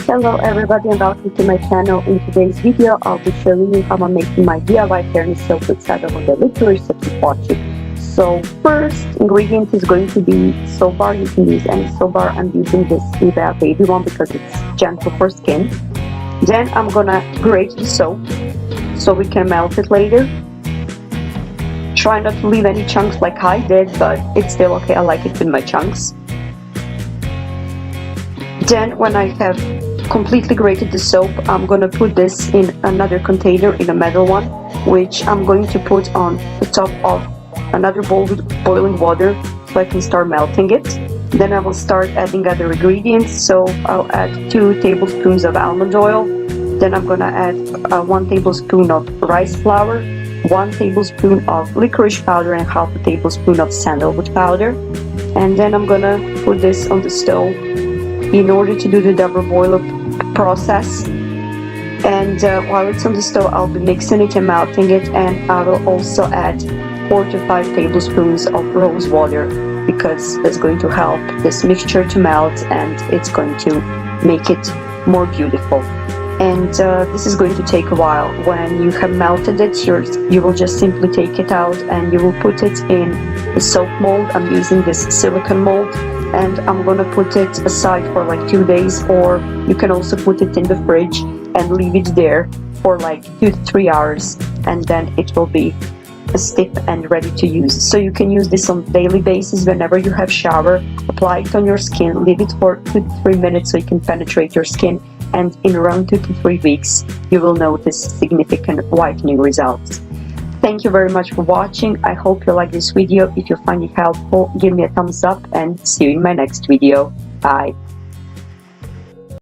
Hello everybody and welcome to my channel. In today's video, I'll be showing you how I'm making my DIY fairness soap with sandalwood licorice, so keep watching. So first ingredient is going to be soap bar. You can use any soap bar. I'm using this Nivea baby one because it's gentle for skin. Then I'm gonna grate the soap so we can melt it later. Try not to leave any chunks like I did, but it's still okay. I like it with my chunks. Then when I have completely grated the soap, I'm gonna put this in another container, in a metal one, which I'm going to put on the top of another bowl with boiling water so I can start melting it. Then I will start adding other ingredients. So I'll add 2 tablespoons of almond oil. Then I'm gonna add 1 tablespoon of rice flour, 1 tablespoon of licorice powder, and half a tablespoon of sandalwood powder. And then I'm gonna put this on the stove in order to do the double boil process. And while it's on the stove, I'll be mixing it and melting it, and I will also add 4 to 5 tablespoons of rose water because it's going to help this mixture to melt and it's going to make it more beautiful. And this is going to take a while. When you have melted it, you will just simply take it out and you will put it in the soap mold. I'm using this silicone mold, and I'm gonna put it aside for like 2 days, or you can also put it in the fridge and leave it there for like 2 to 3 hours, and then it will be stiff and ready to use. So you can use this on a daily basis. Whenever you have shower, apply it on your skin, leave it for 2 to 3 minutes so it can penetrate your skin, and in around 2 to 3 weeks you will notice significant whitening results. Thank you very much for watching. I hope you like this video. If you find it helpful, give me a thumbs up and see you in my next video. Bye.